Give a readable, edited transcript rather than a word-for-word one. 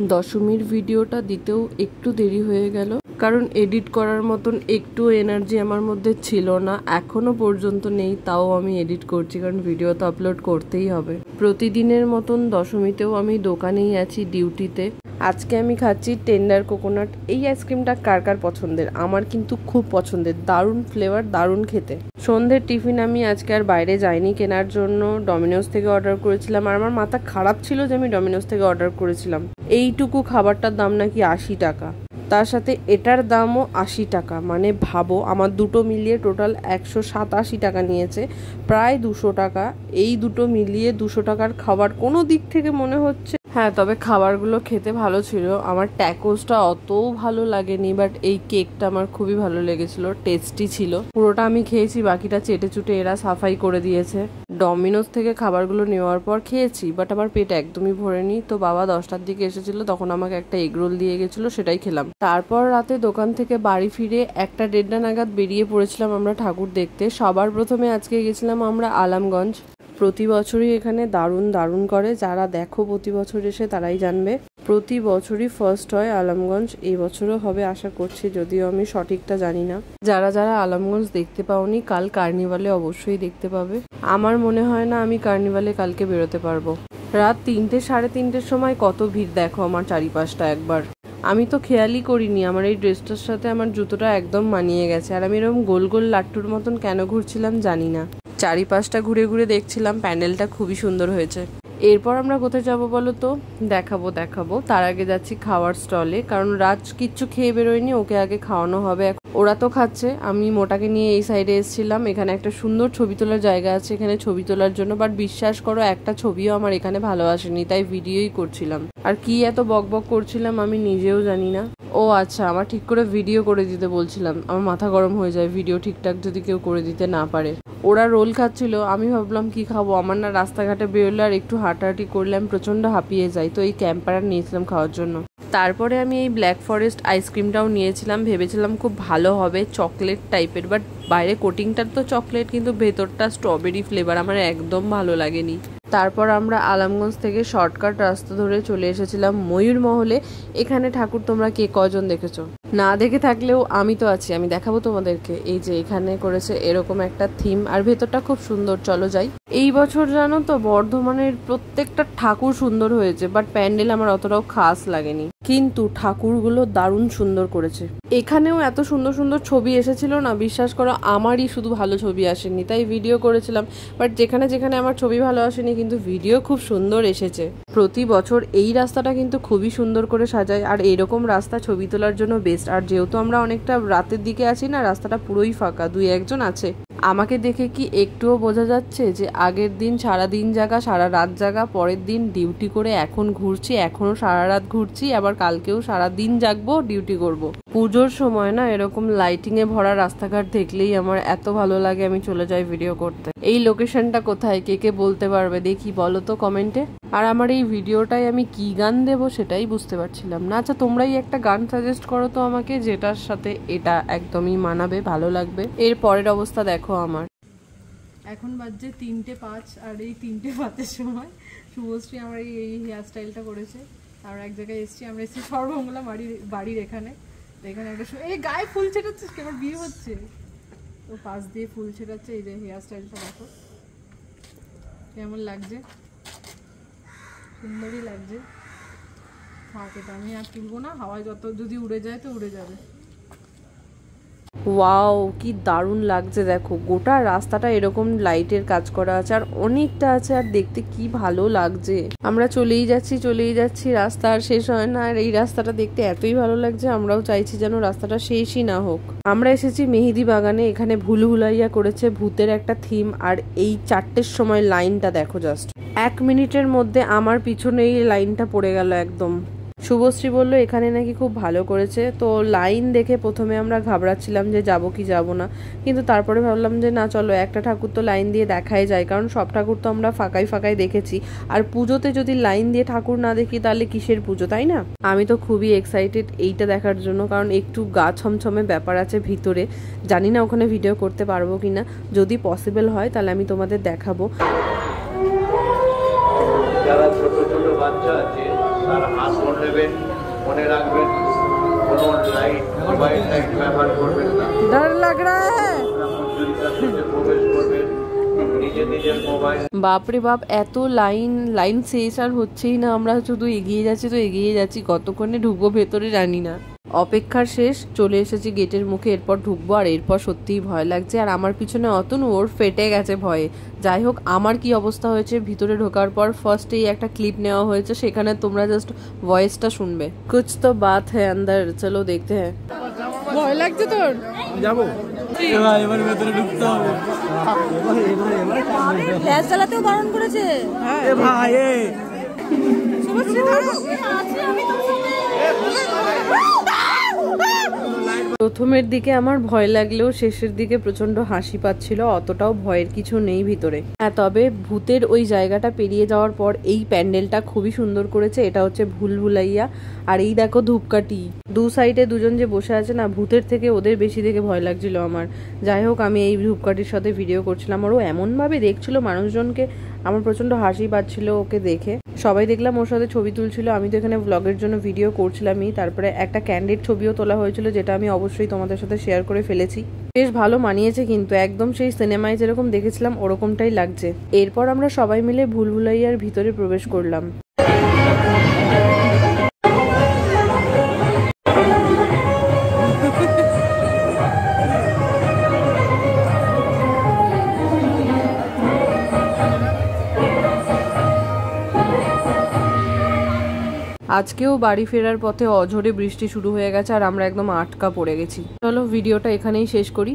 দশমীর ভিডিওটা দিতেও একটু দেরি হয়ে গেল, কারণ এডিট করার মতন একটু এনার্জি আমার মধ্যে ছিল না, এখনো পর্যন্ত নেই। তাও আমি এডিট করছি, কারণ ভিডিও তো আপলোড করতেই হবে। প্রতিদিনের মতন দশমীতেও আমি দোকানেই আছি, ডিউটিতে। আজকে আমি খাচ্ছি টেন্ডার কোকোনাট। এই আইসক্রিমটা কার কার পছন্দের? আমার কিন্তু খুব পছন্দের, দারুণ ফ্লেভার, দারুণ খেতে। সন্ধ্যের টিফিন আমি আজকে আর বাইরে যাইনি কেনার জন্য, ডমিনোজ থেকে অর্ডার করেছিলাম। আর আমার মাথা খারাপ ছিল যে আমি ডমিনোজ থেকে অর্ডার করেছিলাম। এইটুকু খাবারটার দাম নাকি 80 টাকা, তার সাথে এটার দামও 80 টাকা। মানে ভাবো, আমার দুটো মিলিয়ে টোটাল 187 টাকা নিয়েছে, প্রায় 200 টাকা। এই দুটো মিলিয়ে 200 টাকার খাবার কোনো দিক থেকে মনে হচ্ছে। হ্যাঁ, তবে খাবারগুলো খেতে ভালো ছিল। আমার ট্যাকোসটা অতও ভালো লাগেনি, বাট এই কেকটা আমার খুবই ভালো লেগেছিল, টেস্টি ছিল। পুরোটা আমি খেয়েছি, বাকিটা চেটে চুটে এরা সাফাই করে দিয়েছে। ডমিনোজ থেকে খাবারগুলো নেওয়ার পর খেয়েছি, বাট আমার পেট একদমই ভরেনি। তো বাবা 10টার দিকে এসেছিল, তখন আমাকে একটা এগরোল দিয়ে গেছিলো, সেটাই খেলাম। তারপর রাতে দোকান থেকে বাড়ি ফিরে 1-1:30 নাগাদ বেরিয়ে পড়েছিলাম আমরা ঠাকুর দেখতে। সবার প্রথমে আজকে গেছিলাম আমরা আলমগঞ্জ। প্রতি বছরই এখানে দারুণ দারুণ করে, যারা দেখো প্রতি বছর এসে তারাই জানবে। প্রতি বছরই ফার্স্ট হয় আলমগঞ্জ, এই বছরও হবে আশা করছি, যদিও আমি সঠিকটা জানি না। যারা যারা আলমগঞ্জ দেখতে পাওনি, কাল কার্নিভালে অবশ্যই দেখতে পাবে। আমার মনে হয় না আমি কার্নিভালে কালকে বেরোতে পারবো। রাত 3টে 3:30-র সময় কত ভিড় দেখো আমার চারিপাশটা একবার। আমি তো খেয়ালই করিনি আমার এই ড্রেসটার সাথে আমার জুতোটা একদম মানিয়ে গেছে। আর আমি এরকম গোল গোল লাট্টুর মতন কেন ঘুরছিলাম জানি না। চারিপাশটা ঘুরে ঘুরে দেখছিলাম, প্যান্ডেলটা খুবই সুন্দর হয়েছে। এরপর আমরা কোথায় যাবো বলো তো? দেখাবো। তার আগে যাচ্ছি খাওয়ার স্টলে, কারণ রাজ কিচ্ছু খেয়ে বেরোয়নি, ওকে আগে খাওয়ানো হবে। ওরা তো খাচ্ছে, আমি মোটাকে নিয়ে এই সাইডে এসেছিলাম। এখানে একটা সুন্দর ছবি তোলার জায়গা আছে, এখানে ছবি তোলার জন্য। বাট বিশ্বাস করো, একটা ছবিও আমার এখানে ভালো আসেনি, তাই ভিডিওই করছিলাম। আর কি এত বকবক করছিলাম আমি নিজেও জানি না। ও আচ্ছা, আমার ঠিক করে ভিডিও করে দিতে বলছিলাম। আমার মাথা গরম হয়ে যায় ভিডিও ঠিকঠাক যদি কেউ করে দিতে না পারে। ওরা রোল খাচ্ছিল, আমি ভাবলাম কি খাবো। আমার না রাস্তাঘাটে বেরোলে আর একটু হাঁটাহাঁটি করলে আমি প্রচন্ড হাঁপিয়ে যাই, তো এই ক্যাম্পার নিয়েছিলাম খাওয়ার জন্য। তারপরে আমি এই ব্ল্যাক ফরেস্ট আইসক্রিমটাও নিয়েছিলাম, ভেবেছিলাম খুব ভালো হবে, চকলেট টাইপের। বাট বাইরে কোটিংটা তো চকলেট, কিন্তু ভেতরটা স্ট্রবেরি ফ্লেভার, আমার একদম ভালো লাগেনি। তারপর আমরা আলমগঞ্জ থেকে শর্টকাট রাস্তা ধরে চলে এসেছিলাম ময়ূরমহলে। এখানে ঠাকুর তোমরা কে কজন দেখেছো? না দেখে থাকলেও আমি তো আছি, আমি দেখাবো তোমাদেরকে। এই যে এখানে করেছে এরকম একটা থিম, আর ভেতরটা খুব সুন্দর। চলো যাই। এই বছর জানো তো বর্ধমানের প্রত্যেকটা ঠাকুর সুন্দর হয়েছে, বাট প্যান্ডেল আমার অতটাও খাস লাগেনি, কিন্তু ঠাকুরগুলো দারুণ সুন্দর করেছে। এখানেও এত সুন্দর সুন্দর ছবি এসেছিল না, বিশ্বাস করো আমারই শুধু ভালো ছবি আসেনি, তাই ভিডিও করেছিলাম। বাট যেখানে যেখানে আমার ছবি ভালো আসেনি, কিন্তু ভিডিও খুব সুন্দর এসেছে। প্রতি বছর এই রাস্তাটা কিন্তু খুবই সুন্দর করে সাজায়, আর এইরকম রাস্তা ছবি তোলার জন্য বেস্ট। আর যেহেতু আমরা অনেকটা রাতের দিকে আছি না, রাস্তাটা পুরোই ফাঁকা, 2-1 জন আছে। আমাকে দেখে কি একটুও বোঝা যাচ্ছে যে আগের দিন সারা দিন জাগা, সারা রাত জাগা, পরের দিন ডিউটি করে এখন ঘুরছি, এখনো সারা রাত ঘুরছি, আবার কালকেও সারা দিন জাগবো, ডিউটি করব। পুজোর সময় না এরকম লাইটিং এ ভরা রাস্তাঘাট দেখলেই আমার এত ভালো লাগে, আমি চলে যাই ভিডিও করতে। এই লোকেশনটা কোথায় কে কে বলতে পারবে দেখি, বলো তো কমেন্টে। আর আমার এই ভিডিওটায় আমি কি গান দেবো সেটাই বুঝতে পারছিলাম না। আচ্ছা, তোমরাই একটা গান সাজেস্ট করো তো আমাকে, যেটার সাথে এটা একদমই মানাবে, ভালো লাগবে। এর পরের অবস্থা দেখো আমার। এখন বাজছে 3টে 5, আর এই 3টে 5-এর সময় শুভশ্রী আমার এই হেয়ার স্টাইলটা করেছে। আমরা এক জায়গায় এসেছি, আমরা এসেছি সর্বমঙ্গলা বাড়ির এখানে। তো এখানে একটা এই গায়ে ফুল ছেটাচ্ছে, কেমন বিয়ে হচ্ছে, তো পাশ দিয়ে ফুল ছেটাচ্ছে। এই যে হেয়ার স্টাইলটা দেখো কেমন লাগছে, সুন্দরই লাগছে। থাক, এটা আমি আর তুলবো না, হাওয়ায় যত যদি উড়ে যায় তো উড়ে যাবে। ওয়াও, কি দারুণ লাগছে দেখো, গোটা রাস্তাটা এরকম লাইটের কাজ করা আছে, আর অনেকটা আছে, আর দেখতে কি ভালো লাগছে। আমরা চলেই যাচ্ছি, রাস্তা আর শেষ হয় না। আর এই রাস্তাটা দেখতে এতই ভালো লাগছে, আমরাও চাইছি যেন রাস্তাটা শেষই না হোক। আমরা এসেছি মেহেদি বাগানে, এখানে ভুলভুলাইয়া করেছে, ভূতের একটা থিম। আর এই 4টের সময় লাইনটা দেখো, জাস্ট 1 মিনিটের মধ্যে আমার পিছনে এই লাইনটা পড়ে গেল একদম। শুভশ্রী বলল এখানে নাকি খুব ভালো করেছে। তো লাইন দেখে প্রথমে আমরা ঘাবড়াচ্ছিলাম যে যাব কি যাব না, কিন্তু তারপরে ভাবলাম যে না, চলো একটা ঠাকুর তো লাইন দিয়ে দেখাই যায়, কারণ সব ঠাকুর তো আমরা ফাঁকাই দেখেছি। আর পুজোতে যদি লাইন দিয়ে ঠাকুর না দেখি তাহলে কিসের পুজো, তাই না? আমি তো খুবই এক্সাইটেড এইটা দেখার জন্য, কারণ একটু গা ছমছমে ব্যাপার আছে ভিতরে। জানি না ওখানে ভিডিও করতে পারবো কিনা, যদি পসিবল হয় তাহলে আমি তোমাদের দেখাবো। যারা ছোট ছোট বাচ্চা আছে আর আসন নেবেন, মনে রাখবেন কোনো লাইট, মোবাইল লাইট ব্যবহার করবেন না। डर लग रहा है। প্রবেশ করবেন, নিজের মোবাইল। বাপরে বাপ, এত লাইন শেষ আর হচ্ছেই না, আমরা শুধু এগিয়ে যাচ্ছি, কতক্ষণে ঢুকবো ভেতরে জানি না। অপেক্ষার শেষ, চলে এসেছি গেটের মুখে, এরপর ঢুকবো। আর এরপর সত্যিই ভয় লাগছে, আর আমার পিছনে অতনু, ওর ফেটে গেছে ভয়ে। যাই হোক, আমার কি অবস্থা হয়েছে ভিতরে ঢোকার পর, ফার্স্টেই একটা ক্লিপ নেওয়া হয়েছে, সেখানে তোমরা জাস্ট ভয়েসটা শুনবে। কুছ তো বাত হ্যায় আন্দার, চলো দেখতে হ্যাঁ। ভয় লাগছে তোর? যাবো এবার ভেতরে ঢুকতে হবে। গ্যাস জ্বালাতেও বারণ করেছে। হ্যাঁ ভাই, প্রথমের দিকে আমার ভয় লাগলেও শেষের দিকে প্রচন্ড হাসি পাচ্ছিল, অতটাও ভয়ের কিছু নেই ভিতরে। হ্যাঁ, তবে ভূতের ওই জায়গাটা পেরিয়ে যাওয়ার পর এই প্যান্ডেলটা খুবই সুন্দর করেছে। এটা হচ্ছে ভুলভুলাইয়া। আর এই দেখো ধূপকাঠি, দু সাইডে দুজন যে বসে আছে না, ভূতের থেকে ওদের বেশি দেখে ভয় লাগছিল আমার। যাই হোক, আমি এই ধূপকাঠির সাথে ভিডিও করছিলাম, আর ও এমনভাবে দেখছিল মানুষজনকে, আমার প্রচন্ড হাসি পাচ্ছিল ওকে দেখে। সবাই দেখলাম ওর সাথে ছবি তুলছিল, আমি তো এখানে ব্লগের জন্য ভিডিও করছিলামই। তারপরে একটা ক্যান্ডিড ছবিও তোলা হয়েছিল, যেটা আমি অবশ্যই তোমাদের সাথে শেয়ার করে ফেলেছি। বেশ ভালো মানিয়েছে কিন্তু, একদম সেই সিনেমায় যেরকম দেখেছিলাম ওরকমটাই লাগছে। এরপর আমরা সবাই মিলে ভুলভুলাইয়ার ভিতরে প্রবেশ করলাম। আজকেও বাড়ি ফেরার পথে অঝোরে বৃষ্টি শুরু হয়ে গেছে, আর আমরা একদম আটকা পড়ে গেছি। চলো ভিডিওটা এখানেই শেষ করি।